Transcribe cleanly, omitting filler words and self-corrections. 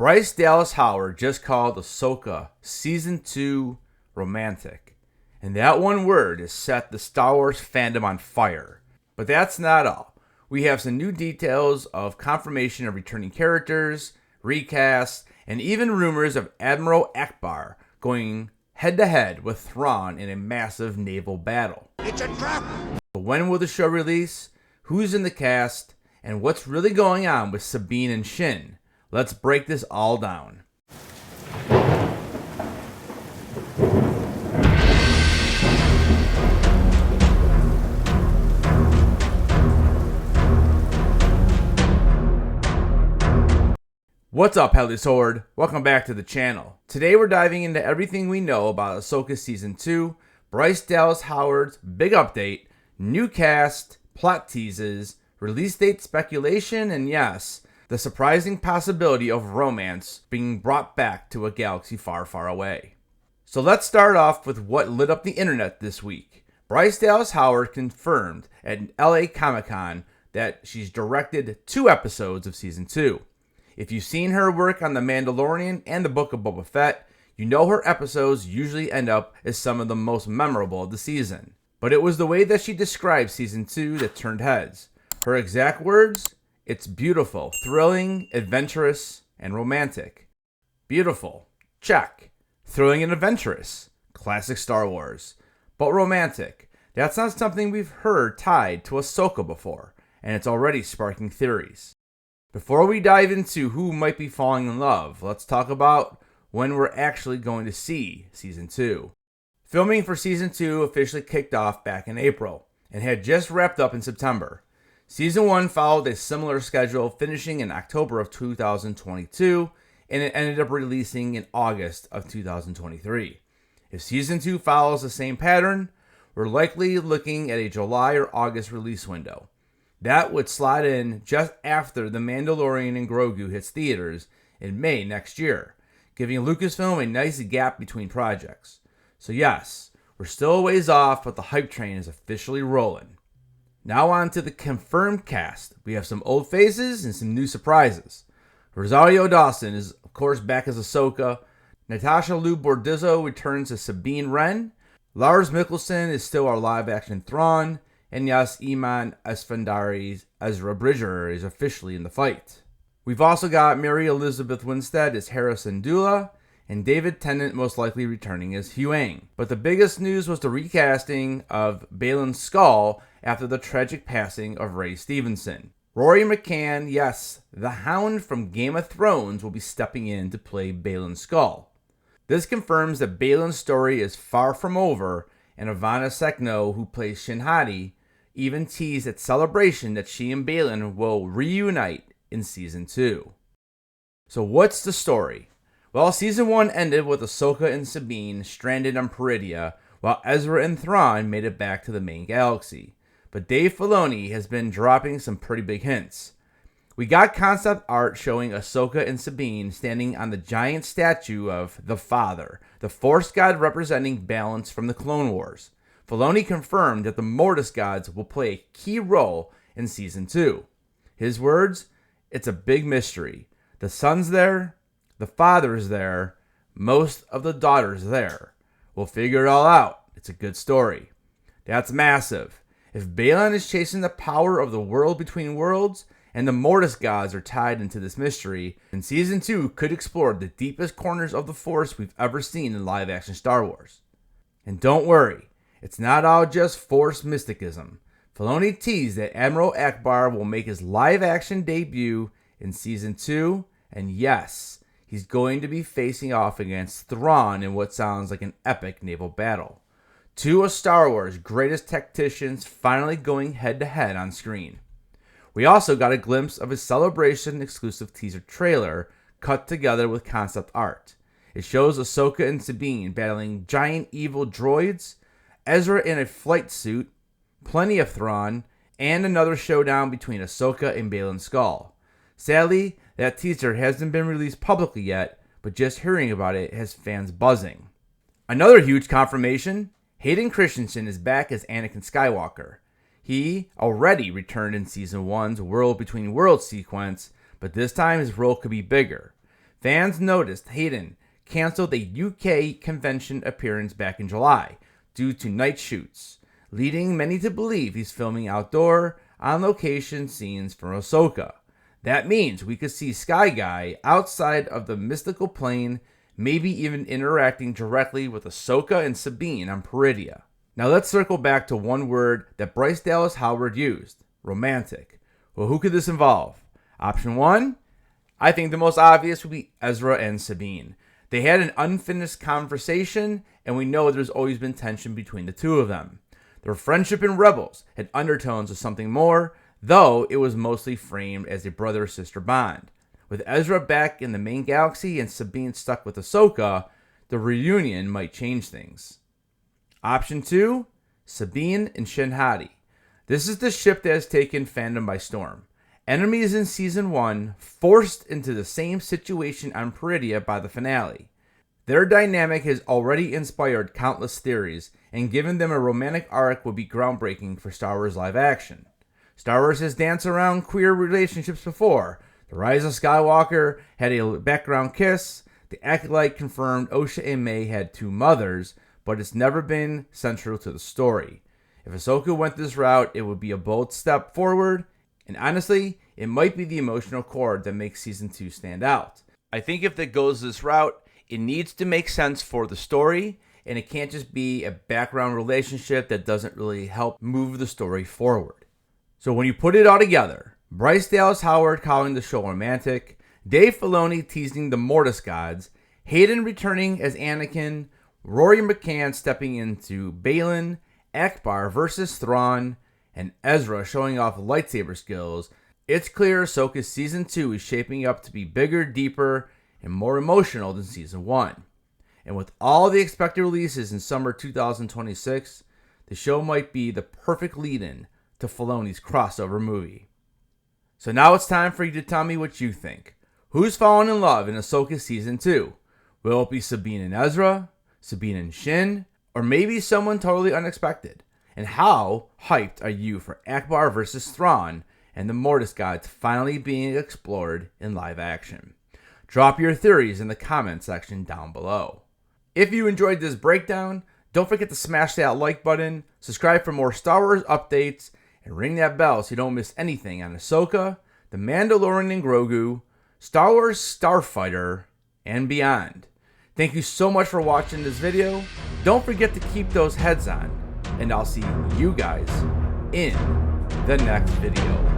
Bryce Dallas Howard just called Ahsoka Season 2 romantic. And that one word has set the Star Wars fandom on fire. But that's not all. We have some new details of confirmation of returning characters, recasts, and even rumors of Admiral Ackbar going head-to-head with Thrawn in a massive naval battle. It's a trap! But when will the show release? Who's in the cast? And what's really going on with Sabine and Shin? Let's break this all down. What's up, Headless Horde? Welcome back to the channel. Today we're diving into everything we know about Ahsoka Season 2, Bryce Dallas Howard's big update, new cast, plot teases, release date speculation, and yes, the surprising possibility of romance being brought back to a galaxy far, far away. So let's start off with what lit up the internet this week. Bryce Dallas Howard confirmed at LA Comic-Con that she's directed 2 episodes of Season 2. If you've seen her work on The Mandalorian and the Book of Boba Fett, you know her episodes usually end up as some of the most memorable of the season. But it was the way that she described Season 2 that turned heads. Her exact words? It's beautiful, thrilling, adventurous, and romantic. Beautiful. Check. Thrilling and adventurous. Classic Star Wars. But romantic. That's not something we've heard tied to Ahsoka before, and it's already sparking theories. Before we dive into who might be falling in love, let's talk about when we're actually going to see Season 2. Filming for Season 2 officially kicked off back in April, and had just wrapped up in September. Season 1 followed a similar schedule, finishing in October of 2022, and it ended up releasing in August of 2023. If Season 2 follows the same pattern, we're likely looking at a July or August release window. That would slot in just after The Mandalorian and Grogu hits theaters in May next year, giving Lucasfilm a nice gap between projects. So yes, we're still a ways off, but the hype train is officially rolling. Now on to the confirmed cast. We have some old faces and some new surprises. Rosario Dawson is, of course, back as Ahsoka. Natasha Liu Bordizzo returns as Sabine Wren. Lars Mikkelsen is still our live-action Thrawn. And yes, Iman Esfandari's Ezra Bridger is officially in the fight. We've also got Mary Elizabeth Winstead as Hera Syndulla, and David Tennant most likely returning as Huyang. But the biggest news was the recasting of Baylan Skoll after the tragic passing of Ray Stevenson. Rory McCann, yes, the Hound from Game of Thrones, will be stepping in to play Baylan Skoll. This confirms that Baylan's story is far from over, and Ivana Sekno, who plays Shin Hati, even teased at Celebration that she and Baylan will reunite in Season 2. So what's the story? Well, Season 1 ended with Ahsoka and Sabine stranded on Peridea, while Ezra and Thrawn made it back to the main galaxy. But Dave Filoni has been dropping some pretty big hints. We got concept art showing Ahsoka and Sabine standing on the giant statue of the Father, the Force God representing balance from the Clone Wars. Filoni confirmed that the Mortis gods will play a key role in Season 2. His words, it's a big mystery. The son's there, the father's there, most of the daughter's there. We'll figure it all out. It's a good story. That's massive. If Baylan is chasing the power of the world between worlds, and the Mortis gods are tied into this mystery, then Season 2 could explore the deepest corners of the Force we've ever seen in live-action Star Wars. And don't worry, it's not all just Force mysticism. Filoni teased that Admiral Ackbar will make his live-action debut in Season 2, and yes, he's going to be facing off against Thrawn in what sounds like an epic naval battle. 2 of Star Wars' greatest tacticians finally going head-to-head on screen. We also got a glimpse of a Celebration exclusive teaser trailer cut together with concept art. It shows Ahsoka and Sabine battling giant evil droids, Ezra in a flight suit, plenty of Thrawn, and another showdown between Ahsoka and Baylan Skoll. Sadly, that teaser hasn't been released publicly yet, but just hearing about it has fans buzzing. Another huge confirmation, Hayden Christensen is back as Anakin Skywalker. He already returned in Season 1's World Between Worlds sequence, but this time his role could be bigger. Fans noticed Hayden canceled a UK convention appearance back in July due to night shoots, leading many to believe he's filming outdoor, on-location scenes for Ahsoka. That means we could see Sky Guy outside of the mystical plane, maybe even interacting directly with Ahsoka and Sabine on Peridea. Now let's circle back to one word that Bryce Dallas Howard used, romantic. Well, who could this involve? Option 1, I think the most obvious would be Ezra and Sabine. They had an unfinished conversation, and we know there's always been tension between the two of them. Their friendship in Rebels had undertones of something more, though it was mostly framed as a brother-sister bond. With Ezra back in the main galaxy and Sabine stuck with Ahsoka, the reunion might change things. Option 2, Sabine and Shin Hati. This is the ship that has taken fandom by storm. Enemies in Season 1 forced into the same situation on Peridea by the finale. Their dynamic has already inspired countless theories, and giving them a romantic arc would be groundbreaking for Star Wars live action. Star Wars has danced around queer relationships before. The Rise of Skywalker had a background kiss. The Acolyte confirmed Osha and May had two mothers, but it's never been central to the story. If Ahsoka went this route, it would be a bold step forward, and honestly, it might be the emotional chord that makes Season 2 stand out. I think if it goes this route, it needs to make sense for the story, and it can't just be a background relationship that doesn't really help move the story forward. So when you put it all together, Bryce Dallas Howard calling the show romantic, Dave Filoni teasing the Mortis gods, Hayden returning as Anakin, Rory McCann stepping into Baylan, Akbar versus Thrawn, and Ezra showing off lightsaber skills, it's clear Ahsoka's Season 2 is shaping up to be bigger, deeper, and more emotional than Season 1. And with all the expected releases in summer 2026, the show might be the perfect lead-in to Filoni's crossover movie. So now it's time for you to tell me what you think. Who's fallen in love in Ahsoka Season 2? Will it be Sabine and Ezra, Sabine and Shin, or maybe someone totally unexpected? And how hyped are you for Akbar versus Thrawn and the Mortis gods finally being explored in live action? Drop your theories in the comment section down below. If you enjoyed this breakdown, don't forget to smash that like button, subscribe for more Star Wars updates, and ring that bell so you don't miss anything on Ahsoka, The Mandalorian and Grogu, Star Wars Starfighter, and beyond. Thank you so much for watching this video. Don't forget to keep those heads on, and I'll see you guys in the next video.